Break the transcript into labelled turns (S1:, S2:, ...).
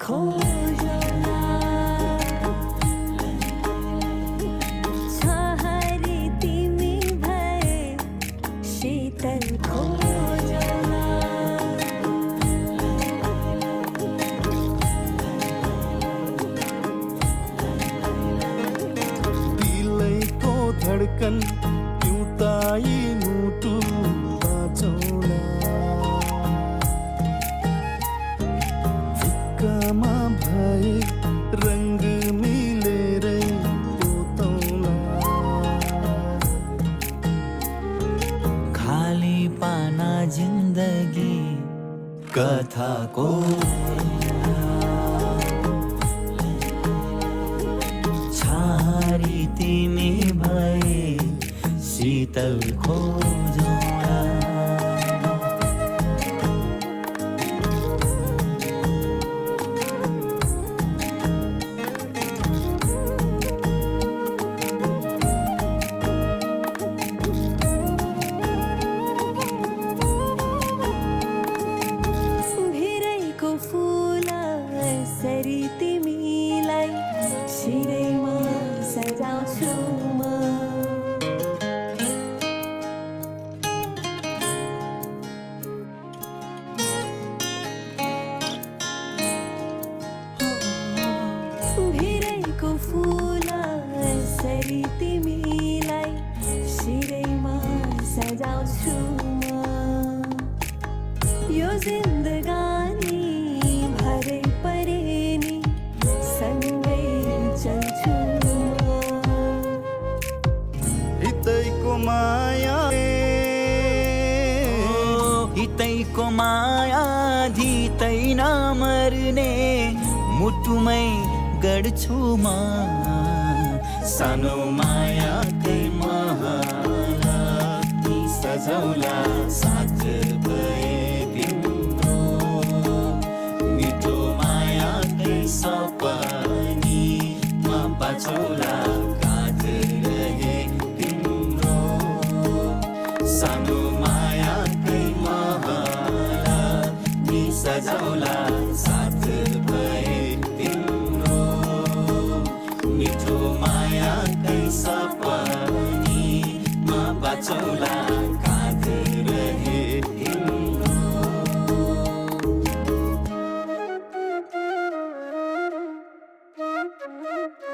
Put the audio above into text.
S1: खोजौला छहारी तिमी भए शीतल खोजौला
S2: दिलैको धड्कन पिउताई मुटु बाँचौला भिक्कामा भए रङ्ग मिलेरै पोतौला
S3: खाली पाना जिन्दगी कथाको छहारी तिमी भए शीतल खोजौला
S1: भिरैको फुल सरी तिमीलाई शिरैमा सजाउँछु म भिरैको फुल सरी तिमीलाई शिरैमा सजाउँछु म यो जिन्दगानी भरै परे नि सँगै चल्छु म
S2: हितैको माया
S3: हितैको माया धितै नमर्ने मुटुमै गढ्छु म सानो मायाकै महल ती सजौला साथ भए तिम्रो मिठो मायाकै सपनीमा बाँचौला काँध रहे तिम्रो सानो मायाकै महल ती सजौला साथ भए तिम्रो मिठो मायाकै सपनीमा बाँचौला काँध रहे तिम्रो
S1: Thank you.